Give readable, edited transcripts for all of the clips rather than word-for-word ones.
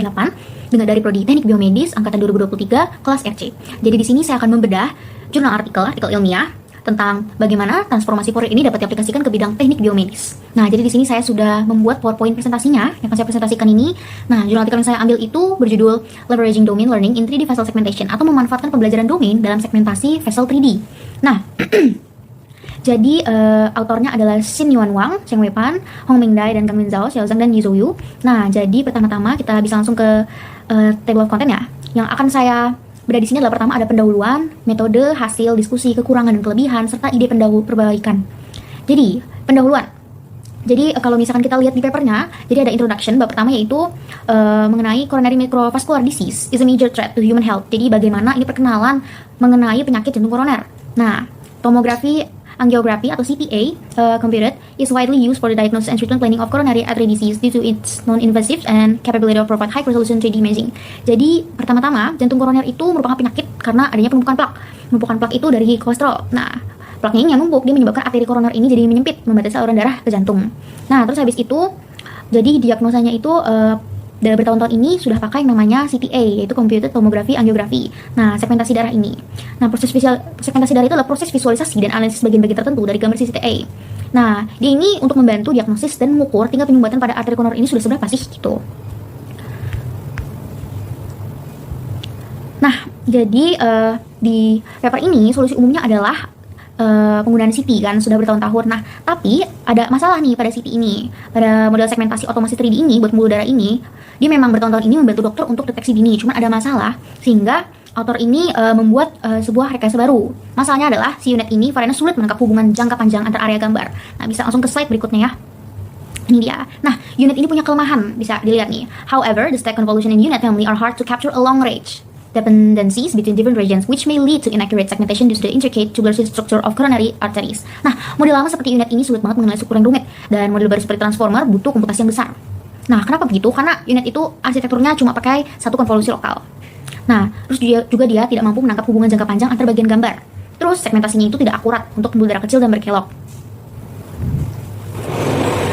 8 dengan dari Prodi Teknik Biomedis angkatan 2023 kelas RC. Jadi di sini saya akan membedah jurnal artikel ilmiah tentang bagaimana transformasi Fourier ini dapat diaplikasikan ke bidang teknik biomedis. Nah, jadi di sini saya sudah membuat PowerPoint presentasinya yang akan saya presentasikan ini. Nah, jurnal artikel yang saya ambil itu berjudul Leveraging Domain Learning in 3D Vessel Segmentation atau memanfaatkan pembelajaran domain dalam segmentasi vessel 3D. Nah, jadi autornya adalah Xin Yuan Wang, Cheng Wei Pan, Hong Ming Dai, dan Kang Min Zhao, Xiao Zhang, dan Yi Zhou Yu. Nah, jadi pertama-tama kita bisa langsung ke table of content ya. Yang akan saya bedah di sini adalah pertama ada pendahuluan, metode, hasil, diskusi, kekurangan dan kelebihan, serta ide perbaikan. Jadi, pendahuluan. Jadi kalau misalkan kita lihat di papernya, jadi ada introduction, bab pertama yaitu mengenai coronary microvascular disease is a major threat to human health. Jadi bagaimana ini perkenalan mengenai penyakit jantung koroner. Nah, tomografi angiography atau CTA computed is widely used for the diagnosis and treatment planning of coronary artery disease due to its non-invasive and capability of provide high resolution 3D imaging. Jadi pertama-tama jantung koroner itu merupakan penyakit karena adanya penumpukan plak. Penumpukan plak itu dari kolesterol. Nah, plaknya ini yang numpuk, dia menyebabkan arteri koroner ini jadi menyempit, membatasi saluran darah ke jantung. Nah, terus habis itu jadi diagnosanya itu dalam bertahun-tahun ini sudah pakai namanya CTA, yaitu Computed Tomography Angiography. Nah, segmentasi darah ini. Nah, segmentasi darah itu adalah proses visualisasi dan analisis bagian-bagian tertentu dari gambar CTA. Nah, dia ini untuk membantu diagnosis dan mengukur tingkat penyumbatan pada arteri koroner ini sudah seberapa sih gitu. Nah, jadi di paper ini solusi umumnya adalah penggunaan CT kan sudah bertahun-tahun. Nah, tapi ada masalah nih pada CT ini. Pada model segmentasi otomasi 3D ini buat pembuluh darah ini, dia memang bertahun-tahun ini membantu dokter untuk deteksi dini. Cuman ada masalah sehingga author ini membuat sebuah rekayasa baru. Masalahnya adalah si unit ini variannya sulit menangkap hubungan jangka panjang antar area gambar. Nah, bisa langsung ke slide berikutnya ya. Ini dia. Nah, unit ini punya kelemahan, bisa dilihat nih. However, the stack convolution in unit family are hard to capture a long range dependencies between different regions, which may lead to inaccurate segmentation due to the intricate tubular structure of coronary arteries. Nah, model lama seperti unit ini sulit banget mengenali struktur yang rumit, dan model baru seperti transformer butuh komputasi yang besar. Nah, kenapa begitu? Karena unit itu arsitekturnya cuma pakai satu konvolusi lokal. Nah, terus juga dia tidak mampu menangkap hubungan jangka panjang antar bagian gambar. Terus segmentasinya itu tidak akurat untuk pembuluh darah kecil dan berkelok.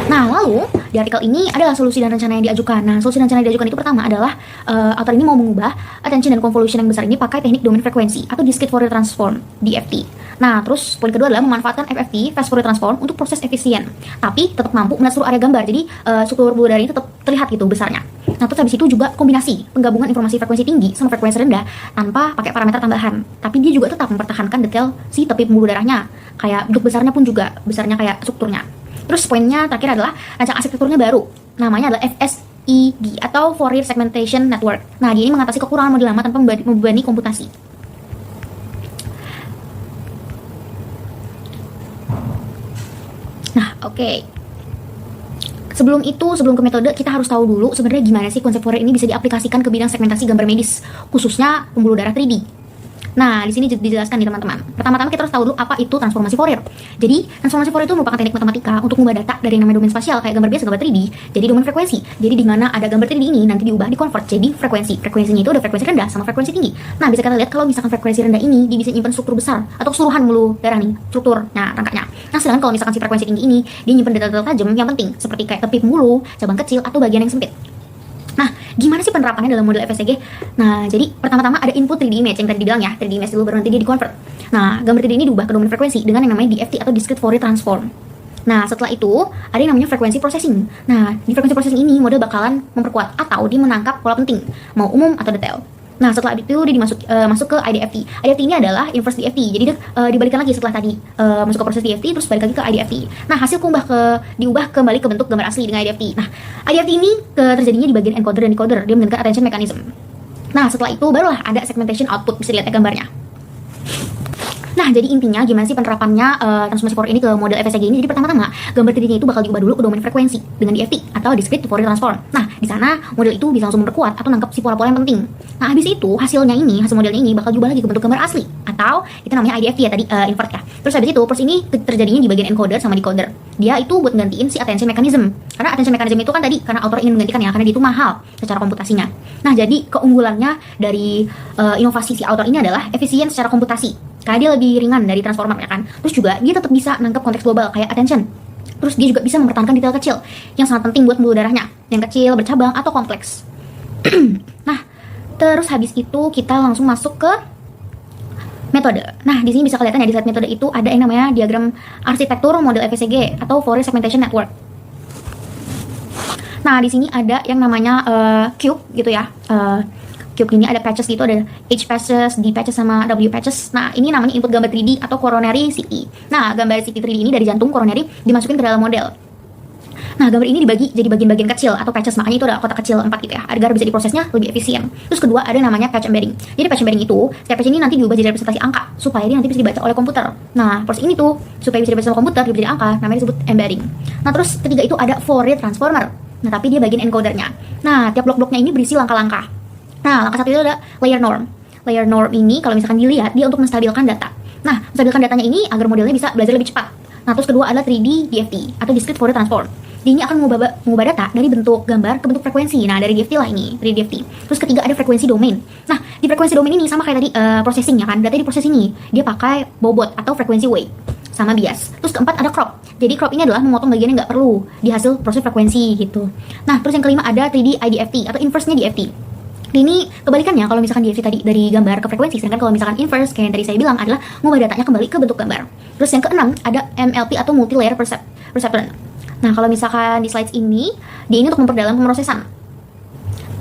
Nah, lalu di artikel ini adalah solusi dan rencana yang diajukan. Nah, solusi dan rencana yang diajukan itu pertama adalah author ini mau mengubah attention dan convolution yang besar ini pakai teknik domain frekuensi atau discrete Fourier transform (DFT). Nah, terus poin kedua adalah memanfaatkan FFT (fast Fourier transform) untuk proses efisien, tapi tetap mampu melihat seluruh area gambar. Jadi struktur pembuluh darah ini tetap terlihat gitu besarnya. Nah, terus habis itu juga kombinasi penggabungan informasi frekuensi tinggi sama frekuensi rendah tanpa pakai parameter tambahan. Tapi dia juga tetap mempertahankan detail si tepi pembuluh darahnya. Kayak bentuk besarnya pun juga besarnya kayak strukturnya. Terus poinnya terakhir adalah rancang arsitekturnya baru. Namanya adalah FSED atau Fourier Segmentation Network. Nah, dia ini mengatasi kekurangan model lama tanpa membebani komputasi. Nah, oke. Sebelum ke metode, kita harus tahu dulu sebenarnya gimana sih konsep Fourier ini bisa diaplikasikan ke bidang segmentasi gambar medis, khususnya pembuluh darah 3D. Nah, di sini dijelaskan nih teman-teman. Pertama-tama kita harus tahu dulu apa itu transformasi Fourier. Jadi, transformasi Fourier itu merupakan teknik matematika untuk mengubah data dari namanya domain spasial kayak gambar biasa, gambar 3D, jadi domain frekuensi. Jadi di mana ada gambar 3D ini nanti diubah, di-convert jadi frekuensi. Frekuensinya itu ada frekuensi rendah sama frekuensi tinggi. Nah, bisa kita lihat kalau misalkan frekuensi rendah ini dia bisa nyimpen struktur besar atau keseluruhan pembuluh darah nih, strukturnya, rangkanya. Nah, sedangkan kalau misalkan si frekuensi tinggi ini dia nyimpen data-data tajam yang penting seperti kayak tepi pembuluh, cabang kecil atau bagian yang sempit. Nah, gimana sih penerapannya dalam model FSCG? Nah, jadi pertama-tama ada input 3D image yang tadi dibilang ya, 3D image dulu baru nanti dia di-convert. Nah, gambar 3D ini diubah ke domain frekuensi dengan yang namanya DFT atau Discrete Fourier Transform. Nah, setelah itu ada yang namanya frekuensi processing. Nah, di frekuensi processing ini model bakalan memperkuat atau dia menangkap pola penting, mau umum atau detail. Nah, setelah itu dia masuk ke IDFT. IDFT ini adalah inverse DFT. Jadi dia dibalikan lagi setelah tadi masuk ke proses DFT terus balik lagi ke IDFT. Nah, hasil diubah kembali ke bentuk gambar asli dengan IDFT. Nah, IDFT ini terjadinya di bagian encoder dan decoder. Dia menggunakan attention mechanism. Nah, setelah itu barulah ada segmentation output, bisa dilihat ya gambarnya. Nah, jadi intinya gimana sih penerapannya transformasi Fourier ini ke model FSCG ini? Jadi pertama-tama, gambar 3D-nya itu bakal diubah dulu ke domain frekuensi dengan DFT atau Discrete Fourier Transform. Nah, di sana model itu bisa langsung memperkuat atau nangkep si pola-pola yang penting. Nah, habis itu hasil modelnya ini bakal diubah lagi ke bentuk gambar asli atau itu namanya IDFT ya tadi, invert ya. Terus habis itu proses ini terjadinya di bagian encoder sama decoder. Dia itu buat gantiin si attention mechanism. Karena attention mechanism itu kan tadi karena author ingin menggantikannya karena dia itu mahal secara komputasinya. Nah, jadi keunggulannya dari inovasi si author ini adalah efisien secara komputasi. Karena dia lebih ringan dari transformer ya kan. Terus juga dia tetap bisa nangkep konteks global kayak attention. Terus dia juga bisa mempertahankan detail kecil yang sangat penting buat pembuluh darahnya, yang kecil, bercabang atau kompleks. Nah, terus habis itu kita langsung masuk ke metode. Nah, di sini bisa kelihatan ya, di slide metode itu ada yang namanya diagram arsitektur model FSCG atau Fourier Segmentation Network. Nah, di sini ada yang namanya cube gitu ya. Cube ini ada patches gitu, ada H patches, D patches, sama W patches. Nah, ini namanya input gambar 3D atau coronary CT. Nah, gambar CT 3D ini dari jantung coronary dimasukin ke dalam model. Nah, gambar ini dibagi jadi bagian-bagian kecil atau patches, makanya itu ada kotak kecil 4 gitu ya, agar bisa diprosesnya lebih efisien. Terus kedua ada namanya patch embedding. Jadi patch embedding itu, setiap patch ini nanti diubah jadi representasi angka supaya dia nanti bisa dibaca oleh komputer. Nah, proses ini tuh supaya bisa dibaca oleh komputer, diubah jadi angka, namanya disebut embedding. Nah, terus ketiga itu ada Fourier transformer. Nah, tapi dia bagian encodernya. Nah, tiap blok-bloknya ini berisi langkah-langkah. Nah, langkah satu itu ada layer norm. Layer norm ini kalau misalkan dilihat dia untuk menstabilkan data. Nah, menstabilkan datanya ini agar modelnya bisa belajar lebih cepat. Nah, terus kedua adalah 3D DFT atau discrete Fourier transform. Dia ini akan mengubah data dari bentuk gambar ke bentuk frekuensi. Nah, dari DFT lah ini, 3D DFT. Terus ketiga ada frekuensi domain. Nah, di frekuensi domain ini sama kayak tadi processing ya kan. Data di proses ini dia pakai bobot atau frekuensi weight sama bias. Terus keempat ada crop. Jadi crop ini adalah memotong bagian yang nggak perlu di hasil proses frekuensi gitu. Nah, terus yang kelima ada 3D IDFT atau inverse-nya DFT. Ini kebalikannya kalau misalkan DFT tadi dari gambar ke frekuensi, sedangkan kalau misalkan inverse kayak yang tadi saya bilang adalah mengubah datanya kembali ke bentuk gambar. Terus yang keenam ada MLP atau multi layer perceptron. Nah, kalau misalkan di slides ini, dia ini untuk memperdalam pemrosesan.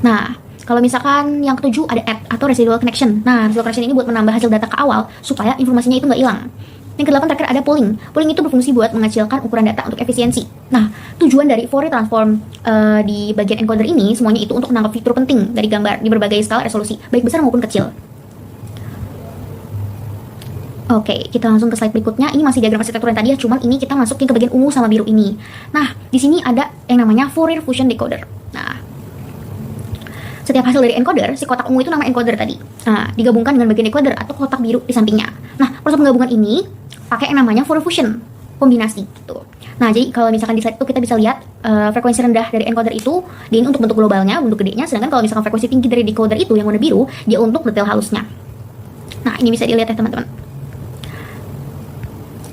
Nah, kalau misalkan yang ketujuh ada add atau residual connection. Nah, residual connection ini buat menambah hasil data ke awal supaya informasinya itu nggak hilang. Yang kedelapan terakhir ada pooling. Pooling itu berfungsi buat mengecilkan ukuran data untuk efisiensi. Nah, tujuan dari Fourier transform di bagian encoder ini semuanya itu untuk menangkap fitur penting dari gambar di berbagai skala resolusi, baik besar maupun kecil. Oke, kita langsung ke slide berikutnya. Ini masih diagram arsitektur yang tadi ya, cuman ini kita masukin ke bagian ungu sama biru ini. Nah, di sini ada yang namanya Fourier Fusion Decoder. Nah, setiap hasil dari encoder, si kotak ungu itu nama encoder tadi. Nah, digabungkan dengan bagian decoder atau kotak biru di sampingnya. Nah, proses penggabungan ini pakai yang namanya Fourier Fusion, kombinasi gitu. Nah, jadi kalau misalkan di slide itu kita bisa lihat frekuensi rendah dari encoder itu dia ini untuk bentuk globalnya, bentuk gedenya, sedangkan kalau misalkan frekuensi tinggi dari decoder itu yang warna biru, dia untuk detail halusnya. Nah, ini bisa dilihat ya teman-teman.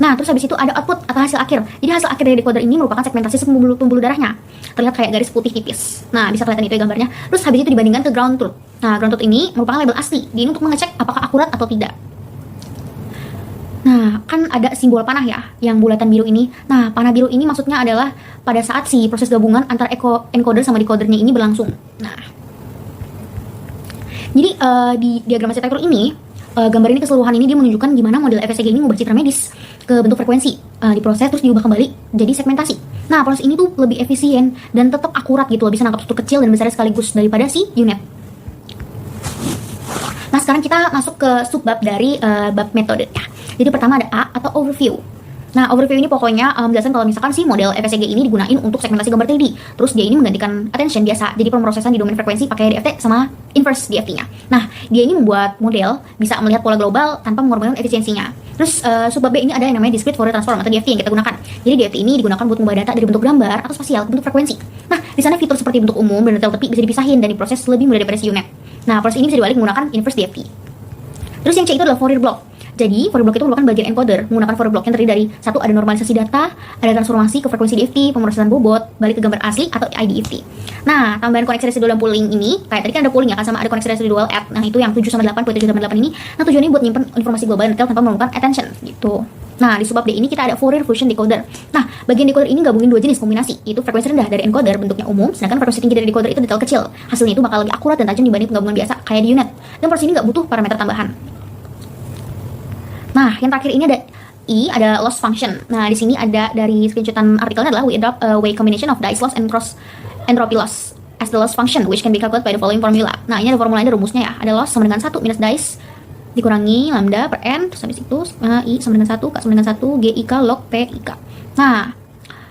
Nah, terus habis itu ada output atau hasil akhir. Jadi hasil akhir dari decoder ini merupakan segmentasi pembuluh darahnya. Terlihat kayak garis putih tipis. Nah, bisa kelihatan itu ya gambarnya. Terus habis itu dibandingkan ke ground truth. Nah, ground truth ini merupakan label asli. Dia ini untuk mengecek apakah akurat atau tidak. Nah, kan ada simbol panah ya, yang bulatan biru ini. Nah, panah biru ini maksudnya adalah pada saat si proses gabungan antara encoder sama decodernya ini berlangsung. Nah, jadi di diagram arsitektur ini, gambar ini keseluruhan ini dia menunjukkan gimana model FSCG ini mengubah citra medis ke bentuk frekuensi, diproses terus diubah kembali jadi segmentasi. Nah, proses ini tuh lebih efisien dan tetap akurat gitu, bisa nangkap struktur kecil dan besar sekaligus daripada si UNET. Nah, sekarang kita masuk ke subbab dari bab metode ya. Jadi pertama ada A atau overview. Nah, overview ini pokoknya menjelaskan kalau misalkan si model FSCG ini digunain untuk segmentasi gambar 3D. Terus dia ini menggantikan attention biasa, jadi pemrosesan di domain frekuensi pakai DFT sama inverse DFT-nya. Nah, dia ini membuat model bisa melihat pola global tanpa mengorbankan efisiensinya. Terus subbab B ini ada yang namanya discrete Fourier transform atau DFT yang kita gunakan. Jadi DFT ini digunakan buat mengubah data dari bentuk gambar atau spasial ke bentuk frekuensi. Nah, di sana fitur seperti bentuk umum dan detail tepi bisa dipisahin dan diproses lebih mudah daripada si UNET. Nah, proses ini bisa dibalik menggunakan inverse DFT. Terus yang C itu adalah Fourier block. Jadi, Fourier block itu merupakan bagian encoder menggunakan Fourier block yang terdiri dari satu ada normalisasi data, ada transformasi ke frekuensi DFT, pemrosesan bobot, balik ke gambar asli atau IDFT. Nah, tambahan koneksi residual dan pooling ini, kayak tadi kan ada pooling ya kan sama ada koneksi residual add. Nah, itu yang 7 sama 8, poin 7 sama 8 ini. Nah, tujuannya buat nyimpen informasi global dan detail tanpa memerlukan attention gitu. Nah, di subbab D ini kita ada Fourier Fusion Decoder. Nah, bagian decoder ini gabungin dua jenis kombinasi, yaitu frekuensi rendah dari encoder bentuknya umum, sedangkan frekuensi tinggi dari decoder itu detail kecil. Hasilnya itu bakal lebih akurat dan tajam dibanding penggabungan biasa kayak di UNET. Dan proses ini nggak butuh parameter tambahan. Nah, yang terakhir ini ada I, ada loss function. Nah, di sini ada dari screenshotan artikelnya adalah we adopt a way combination of dice loss and cross entropy loss as the loss function which can be calculated by the following formula. Nah, ini ada formulanya, ada rumusnya ya. Ada loss sama dengan 1 minus dice dikurangi lambda per n, terus habis itu I sama dengan 1, K sama dengan 1, G I K log P I K. Nah,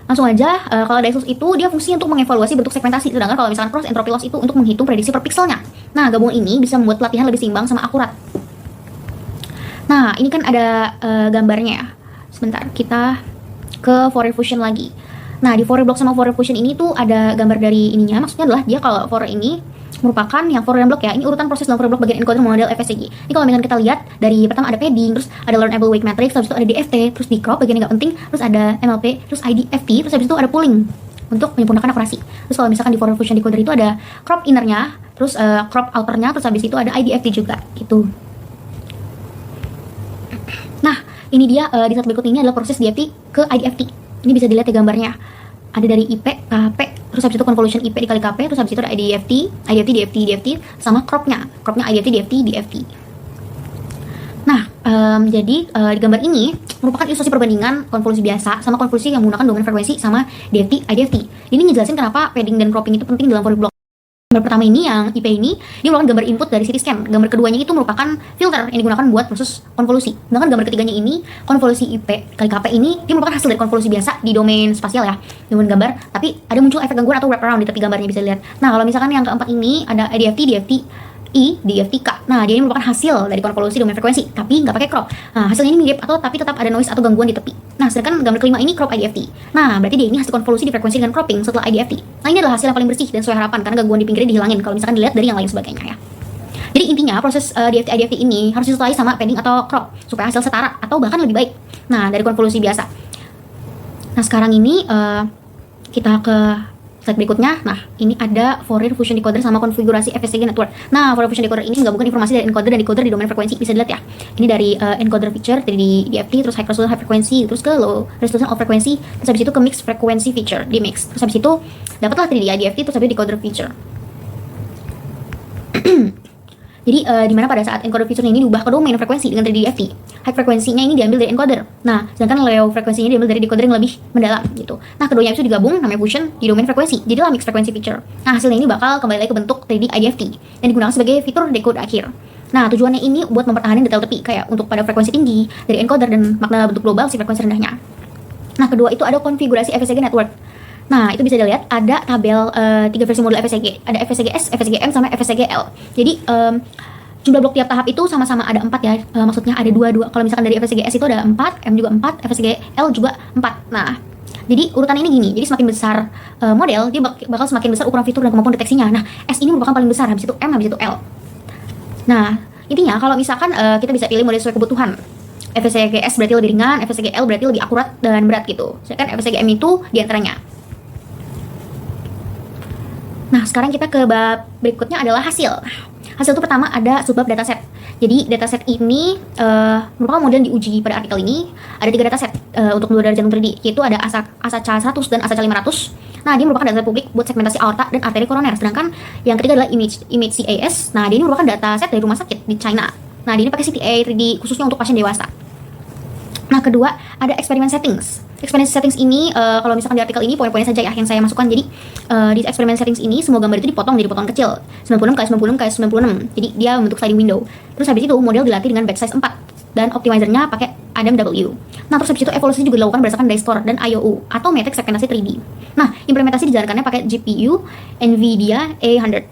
langsung aja, kalau dice loss itu dia fungsinya untuk mengevaluasi bentuk segmentasi, sedangkan kalau misalkan cross entropy loss itu untuk menghitung prediksi per pixelnya. Nah, gabungan ini bisa membuat pelatihan lebih seimbang sama akurat. Nah, ini kan ada gambarnya ya. Sebentar, kita ke Fourier Fusion lagi. Nah, di Fourier block sama Fourier Fusion ini tuh ada gambar dari ininya. Maksudnya adalah dia kalau Fourier ini merupakan yang Fourier block ya. Ini urutan proses dalam Fourier block bagian encoder model FSCG. Ini kalau misalkan kita lihat dari pertama ada padding, terus ada learnable weight matrix, terus itu ada DFT, terus di crop bagian yang nggak penting, terus ada MLP, terus IDFT, terus habis itu ada pooling untuk menyempurnakan akurasi. Terus kalau misalkan di Fourier Fusion Decoder itu ada crop innernya, terus crop outernya, terus habis itu ada IDFT juga gitu. Nah, ini dia di slide berikut ini adalah proses DFT ke IDFT. Ini bisa dilihat ya gambarnya. Ada dari IP, KP, terus habis itu convolution IP dikali KP, terus habis itu ada IDFT, DFT, sama cropnya IDFT, DFT. Nah, jadi di gambar ini merupakan ilustrasi perbandingan konvolusi biasa sama konvolusi yang menggunakan domain frekuensi sama DFT, IDFT. Ini ngejelasin kenapa padding dan cropping itu penting dalam Fourier block. Gambar pertama ini yang IP ini, dia merupakan gambar input dari CT scan. Gambar keduanya itu merupakan filter yang digunakan buat proses konvolusi. Sedangkan gambar ketiganya ini, konvolusi IP kali KP ini, dia merupakan hasil dari konvolusi biasa di domain spasial ya, domain gambar. Tapi ada muncul efek gangguan atau wraparound di tepi gambarnya, bisa dilihat. Nah, kalau misalkan yang keempat ini ada IDFT, DFT, DFT-K. Nah, dia ini merupakan hasil dari konvolusi domain frekuensi, tapi nggak pakai crop. Nah, hasilnya ini mirip atau tapi tetap ada noise atau gangguan di tepi. Nah, sedangkan gambar kelima ini crop IDFT. Nah, berarti dia ini hasil konvolusi di frekuensi dengan cropping setelah IDFT. Nah, ini adalah hasil yang paling bersih dan sesuai harapan karena gangguan di pinggirnya dihilangin kalau misalkan dilihat dari yang lain sebagainya ya. Jadi intinya proses DFT IDFT ini harus disesuaikan sama padding atau crop supaya hasil setara atau bahkan lebih baik. Nah, dari konvolusi biasa. Nah, sekarang ini kita ke slide berikutnya. Nah, ini ada Fourier Fusion Decoder sama konfigurasi FSCG network. Nah, Fourier Fusion Decoder ini menggabungkan informasi dari encoder dan decoder di domain frekuensi, bisa dilihat ya. Ini dari encoder feature, dari DFT, terus high resolution high frequency, terus ke low resolution low frequency, terus habis itu ke mixed frequency feature, di mix. Terus habis itu dapatlah 3D IDFT, terus habis itu decoder feature. Jadi dimana pada saat encoder feature ini diubah ke domain frekuensi dengan 3D DFT, high frekuensinya ini diambil dari encoder. Nah, sedangkan low frekuensinya diambil dari decoder yang lebih mendalam gitu. Nah, keduanya itu digabung namanya fusion di domain frekuensi. Jadilah mixed frequency feature. Nah, hasilnya ini bakal kembali lagi ke bentuk 3D IDFT yang digunakan sebagai fitur decode akhir. Nah, tujuannya ini buat mempertahankan detail tepi kayak untuk pada frekuensi tinggi dari encoder dan makna bentuk global si frekuensi rendahnya. Nah, kedua itu ada konfigurasi FSCG network. Nah, itu bisa dilihat ada tabel 3 versi modul FSCG. Ada FSCG-S, FSCG-M, sama FSCG-L. Jadi, jumlah blok tiap tahap itu sama-sama ada 4 ya. Maksudnya ada 2. Kalau misalkan dari FSCG-S itu ada 4, M juga 4, FSCG-L juga 4. Nah, jadi urutan ini gini. Jadi semakin besar model, dia bakal semakin besar ukuran fitur dan kemampuan deteksinya. Nah, S ini merupakan paling besar, habis itu M, habis itu L. Nah, intinya kalau misalkan kita bisa pilih model sesuai kebutuhan. FSCG-S berarti lebih ringan, FSCG-L berarti lebih akurat dan berat gitu. Sedangkan FSCG-M itu diantaranya. Nah, sekarang kita ke bab berikutnya adalah hasil. Hasil itu pertama ada subbab dataset. Jadi dataset ini merupakan model yang diuji pada artikel ini. Ada 3 dataset untuk model jantung 3D, yaitu ada ASA-CA 100 dan ASA-CA 500. Nah, dia merupakan dataset publik buat segmentasi aorta dan arteri koroner. Sedangkan yang ketiga adalah image CAS. Nah, dia ini merupakan dataset dari rumah sakit di China. Nah, dia ini pakai CTA 3D khususnya untuk pasien dewasa. Nah, kedua ada eksperimen settings. Eksperimen settings ini kalau misalkan di artikel ini poin-poinnya saja ya yang saya masukkan. Jadi di eksperimen settings ini semua gambar itu dipotong jadi potongan kecil 96 kali 96 kali 96. Jadi dia membentuk sliding window. Terus habis itu model dilatih dengan batch size 4 dan optimizernya pakai Adam W. Nah, terus habis itu evolusi juga dilakukan berdasarkan DiSTOR dan IOU atau matrix segmentasi 3D. Nah, implementasi dijalankannya pakai GPU NVIDIA A100.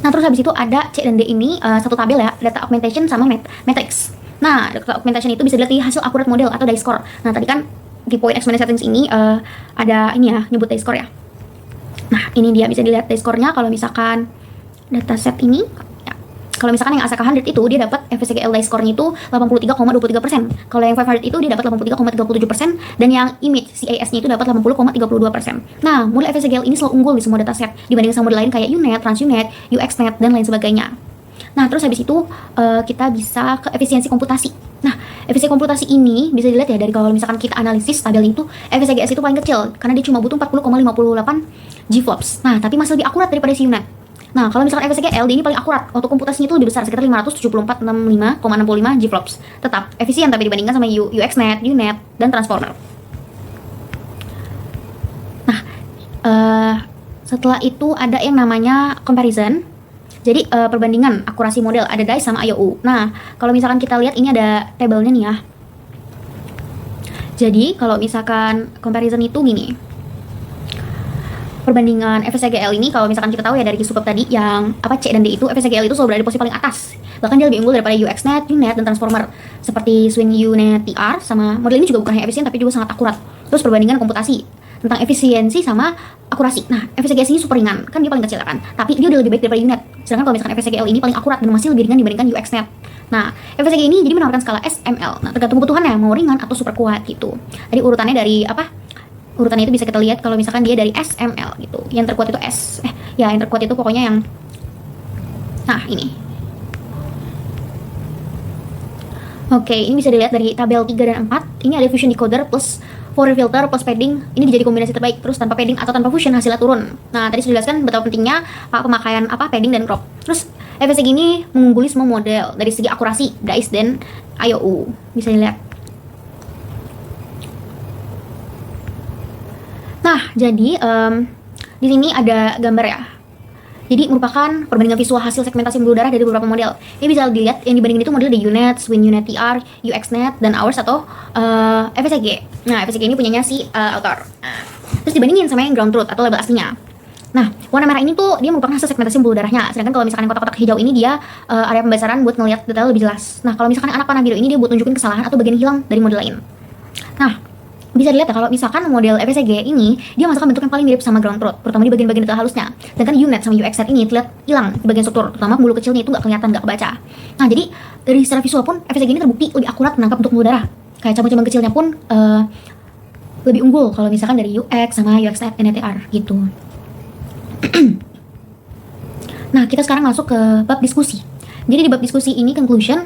Nah, terus habis itu ada C dan D ini satu tabel ya, data augmentation sama matrix. Nah, data augmentation itu bisa dilihat di hasil akurat model atau DiSCORE. Nah, tadi kan di poin experimental settings ini ada ini ya, nyebut DiSCORE ya. Nah, ini dia bisa dilihat DiSCORE-nya kalau misalkan dataset ini ya. Kalau misalkan yang ASA 100 itu dia dapat FSCG-L DiSCORE-nya itu 83,23%. Kalau yang 500 itu dia dapat 83,37% dan yang image CAS-nya itu dapat 80,32%. Nah, model FSCG-L ini selalu unggul di semua dataset dibanding sama model lain kayak UNet, TransUNet, UXNet dan lain sebagainya. Nah, terus habis itu kita bisa ke efisiensi komputasi. Nah, efisiensi komputasi ini bisa dilihat ya dari kalau misalkan kita analisis tabel itu, FSCG-S itu paling kecil karena dia cuma butuh 40,58 GFLOPS. Nah, tapi masih lebih akurat daripada si UNet. Nah, kalau misalkan FSCG-L dia ini paling akurat, waktu komputasinya itu lebih besar sekitar 574,65,65 GFLOPS. Tetap efisien tapi dibandingkan sama UXNet, UNet dan Transformer. Nah, setelah itu ada yang namanya comparison. Jadi perbandingan akurasi model ada DICE sama IOU. Nah, kalau misalkan kita lihat ini ada tabelnya nih ya. Jadi kalau misalkan comparison itu gini. Perbandingan FSCG-L ini kalau misalkan kita tahu ya dari subbab tadi yang C dan D itu, FSCG-L itu selalu berada di posisi paling atas. Bahkan dia lebih unggul daripada UXNet, UNet dan Transformer seperti Swing UNet TR. Sama model ini juga bukan hanya efisien tapi juga sangat akurat. Terus perbandingan komputasi tentang efisiensi sama akurasi. Nah, FSCG-S ini super ringan, kan dia paling kecil kan, tapi dia udah lebih baik daripada UNet. Sedangkan kalau misalkan FSCG-L ini paling akurat dan masih lebih ringan dibandingkan UXNet. Nah, FSCG ini jadi menawarkan skala SML. Nah, tergantung kebutuhannya mau ringan atau super kuat gitu. Jadi urutannya dari urutannya itu bisa kita lihat kalau misalkan dia dari SML gitu. Yang terkuat itu yang terkuat itu pokoknya yang ini. Oke, ini bisa dilihat dari tabel 3 dan 4. Ini ada fusion decoder plus Fourier filter plus padding. Ini dijadi kombinasi terbaik. Terus tanpa padding atau tanpa fusion hasilnya turun. Nah, tadi sudah dijelaskan betapa pentingnya pemakaian padding dan crop. Terus FSG ini mengungguli semua model dari segi akurasi, DAIS dan IOU. Bisa dilihat. Nah, jadi di sini ada gambar ya. Jadi merupakan perbandingan visual hasil segmentasi pembuluh darah dari beberapa model. Ini bisa dilihat yang dibandingin itu model di UNET, WinUNET TR, UXNet, dan Ours atau FSG. Nah, FSG ini punyanya si author. Terus dibandingin sama yang ground truth atau label aslinya. Nah, warna merah ini tuh dia merupakan hasil segmentasi pembuluh darahnya. Sedangkan kalau misalkan yang kotak-kotak hijau ini dia area pembesaran buat ngelihat detail lebih jelas. Nah, kalau misalkan anak panah biru ini dia buat nunjukin kesalahan atau bagian hilang dari model lain. Nah, bisa dilihat ya kalau misalkan model FSG ini dia masukkan bentuk yang paling mirip sama ground truth, terutama di bagian-bagian detail halusnya. Sedangkan UNET sama UXNet ini terlihat hilang di bagian struktur, terutama pembuluh kecilnya itu nggak kelihatan, nggak kebaca. Nah, jadi dari secara visual pun FSG ini terbukti lebih akurat menangkap bentuk pembuluh darah. Kayak cabang-cabang kecilnya pun lebih unggul kalau misalkan dari UX sama UXNet NETR gitu. Nah, kita sekarang masuk ke bab diskusi. Jadi di bab diskusi ini conclusion,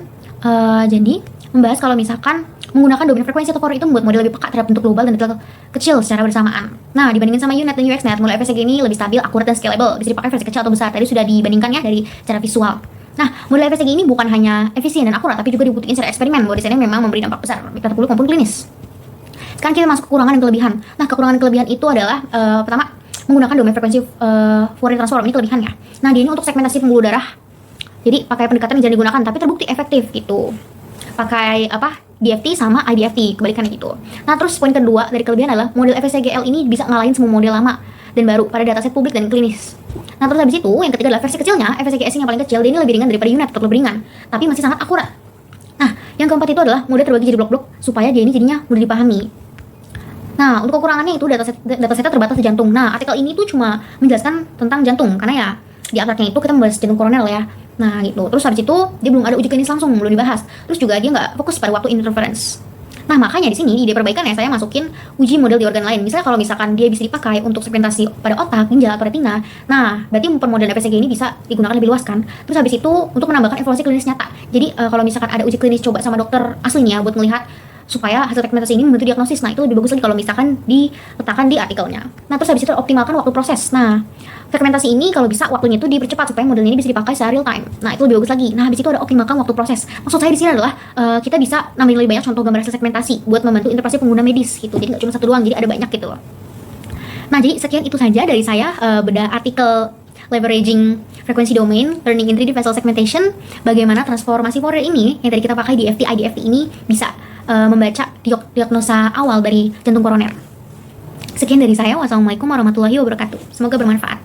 jadi membahas kalau misalkan menggunakan domain frekuensi atau Fourier itu membuat model lebih peka terhadap bentuk global dan detail kecil secara bersamaan. Nah, dibandingin sama UNET dan UXNet, model FSG ini lebih stabil, akurat, dan scalable. Bisa dipakai versi kecil atau besar. Tadi sudah dibandingkan ya dari cara visual. Nah, model FSG ini bukan hanya efisien dan akurat, tapi juga dibuktikan secara eksperimen bahwa desainnya memang memberi dampak besar, baik pada publik maupun klinis. Sekarang kita masuk kekurangan dan kelebihan. Nah, kekurangan dan kelebihan itu adalah pertama, menggunakan domain frekuensi Fourier transform ini kelebihannya. Nah, dia ini untuk segmentasi pembuluh darah. Jadi pakai pendekatan yang jarang digunakan, tapi terbukti efektif gitu. Pakai DFT sama IDFT, kebalikannya gitu. Nah, terus poin kedua dari kelebihan adalah model FSGL ini bisa ngalahin semua model lama dan baru pada dataset publik dan klinis. Nah, terus habis itu yang ketiga adalah versi kecilnya, FSGS yang paling kecil, dia ini lebih ringan daripada UNET atau lebih ringan, tapi masih sangat akurat. Nah, yang keempat itu adalah model terbagi jadi blok-blok supaya dia ini jadinya mudah dipahami. Nah, untuk kekurangannya itu datasetnya terbatas di jantung. Nah, artikel ini tuh cuma menjelaskan tentang jantung karena ya di abstraknya itu kita membahas jantung koroner ya. Nah gitu, terus habis itu dia belum ada uji klinis langsung, belum dibahas. Terus juga dia nggak fokus pada waktu interference. Nah makanya di sini di ide perbaikan ya saya masukin uji model di organ lain. Misalnya kalau misalkan dia bisa dipakai untuk segmentasi pada otak, ginjal, atau retina, nah berarti pemodelan FSG ini bisa digunakan lebih luas kan. Terus habis itu untuk menambahkan evaluasi klinis nyata. Jadi kalau misalkan ada uji klinis coba sama dokter aslinya buat melihat supaya hasil segmentasi ini membantu diagnosis. Nah, itu lebih bagus lagi kalau misalkan diletakkan di artikelnya. Nah, terus habis itu optimalkan waktu proses. Nah, segmentasi ini kalau bisa waktunya itu dipercepat supaya modelnya ini bisa dipakai secara real time. Nah, itu lebih bagus lagi. Nah, habis itu ada optimalkan waktu proses. Maksud saya di sini adalah kita bisa nambahin lebih banyak contoh gambar hasil segmentasi buat membantu interpretasi pengguna medis gitu. Jadi nggak cuma satu doang, jadi ada banyak gitu loh. Nah, jadi sekian itu saja dari saya beda artikel leveraging frekuensi domain, learning in 3D vessel segmentation, bagaimana transformasi Fourier ini yang tadi kita pakai di DFT, IDFT ini bisa membaca diagnosa awal dari jantung koroner. Sekian dari saya. Wassalamualaikum warahmatullahi wabarakatuh. Semoga bermanfaat.